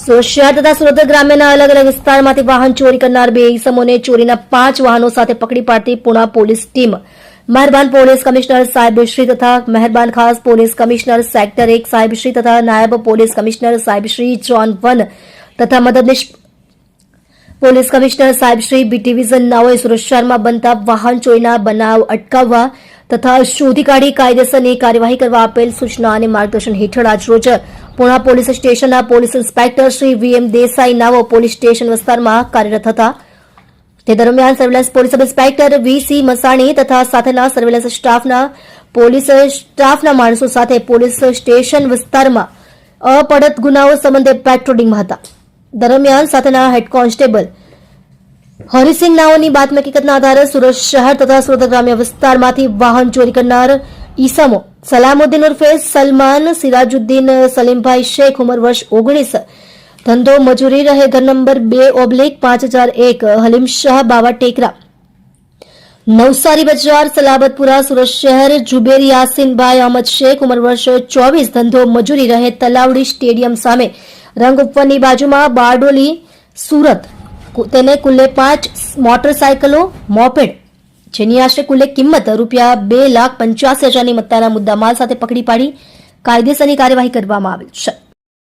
સુરત શહેર તથા સુરત ગ્રામ્યના અલગ અલગ વિસ્તારમાંથી વાહન ચોરી કરનાર બે ઇસમોને ચોરીના 5 વાહનો સાથે પકડી પાડતી પુણા પોલીસ ટીમ મહેરબાન પોલીસ કમિશનર સાહેબશ્રી તથા મહેરબાન ખાસ પોલીસ કમિશનર સેક્ટર 1 સાહેબશ્રી તથા નાયબ પોલીસ કમિશનર સાહેબશ્રી ઝોન 1 તથા મદદનીશ પોલીસ કમિશનર સાહેબશ્રી બી ડિવિઝન નાઓએ સુરત શહેરમાં બનતા વાહન ચોરીના બનાવ અટકાવવા તથા શોધી કાઢી કાયદેસરની કાર્યવાહી કરવા આપેલ સૂચના અને માર્ગદર્શન હેઠળ આજરોજ પુણા પોલીસ સ્ટેશનના police inspector Shri VM Desai નાઓ પોલીસ સ્ટેશન વિસ્તારમાં કાર્યરત હતા. તે દરમિયાન surveillance police sub inspector VC Masani તથા સાથેના સર્વેલન્સ સ્ટાફના માણસો સાથે પોલીસ સ્ટેશન વિસ્તારમાં અપડત ગુનાઓ સંબંધે પેટ્રોલિંગમાં હતા. દરમિયાન સાથેના હેડ કોન્સ્ટેબલ હરિસિંહ નાઓની બાતમી હકીકતના આધારે સુરત શહેર તથા સુરત ગ્રામ્ય વિસ્તારમાંથી વાહન ચોરી કરનાર ઈસમો સલામુદ્દીન ઉર્ફે સલમાન સિરાજુદ્દીન સલીમભાઈ શેખ ઉંમર વર્ષ 19 ધંધો મજૂરી રહે ઘર નંબર 2/5001 હલીમ શાહ બાવા ટેકરા નવસારી બજાર સલાબતપુરા સુરત શહેર જુબેર યાસીનભાઈ અહમદ શેખ ઉંમર વર્ષ 24 ધંધો મજૂરી રહે તલાવડી સ્ટેડિયમ સામે રંગ ઉપરની બાજુમાં બારડોલી સુરત તેને કુલ્લે 5 મોટરસાયકલો મોપેડ જેની આશરે કુલ્લે કિંમત ₹2,85,000ની મત્તાના મુદ્દામાલ સાથે પકડી પાડી કાયદેસરની કાર્યવાહી કરવામાં આવેલ છે.